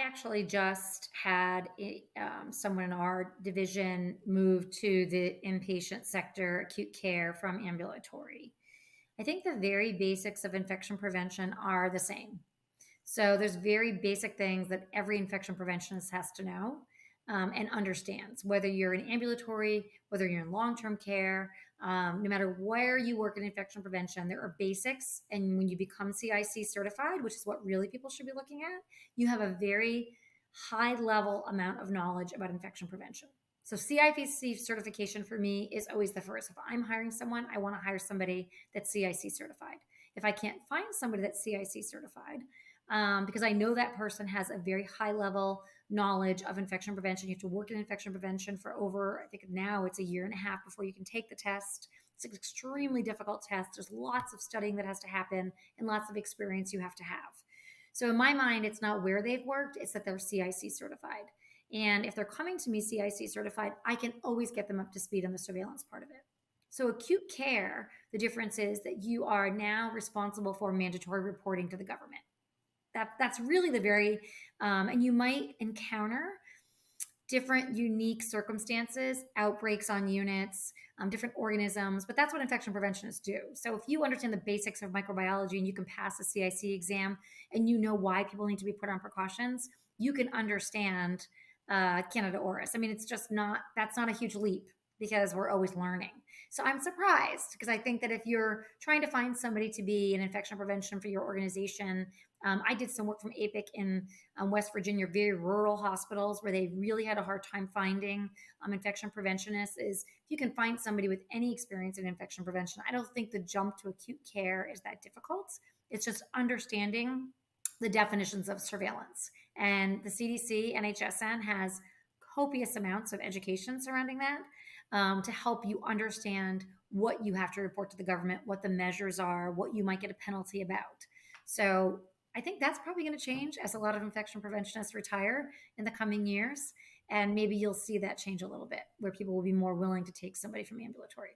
actually just had someone in our division move to the inpatient sector, acute care from ambulatory. I think the very basics of infection prevention are the same. So there's very basic things that every infection preventionist has to know and understands, whether you're in ambulatory, whether you're in long-term care, no matter where you work in infection prevention, there are basics. And when you become CIC certified, which is what really people should be looking at, you have a very high level amount of knowledge about infection prevention. So CIC certification for me is always the first. If I'm hiring someone, I want to hire somebody that's CIC certified. If I can't find somebody that's CIC certified, because I know that person has a very high level knowledge of infection prevention. You have to work in infection prevention for over, I think now it's a year and a half before you can take the test. It's an extremely difficult test. There's lots of studying that has to happen and lots of experience you have to have. So in my mind, it's not where they've worked, it's that they're CIC certified. And if they're coming to me CIC certified, I can always get them up to speed on the surveillance part of it. So acute care, the difference is that you are now responsible for mandatory reporting to the government. That's really the very, and you might encounter different unique circumstances, outbreaks on units, different organisms, but that's what infection preventionists do. So if you understand the basics of microbiology and you can pass a CIC exam and you know why people need to be put on precautions, you can understand Candida auris. I mean, it's just not, that's not a huge leap because we're always learning. So I'm surprised because I think that if you're trying to find somebody to be in infection prevention for your organization, I did some work from APIC in West Virginia, very rural hospitals where they really had a hard time finding infection preventionists. Is if you can find somebody with any experience in infection prevention, I don't think the jump to acute care is that difficult. It's just understanding the definitions of surveillance. And the CDC, NHSN has copious amounts of education surrounding that to help you understand what you have to report to the government, what the measures are, what you might get a penalty about. So I think that's probably going to change as a lot of infection preventionists retire in the coming years. And maybe you'll see that change a little bit where people will be more willing to take somebody from ambulatory.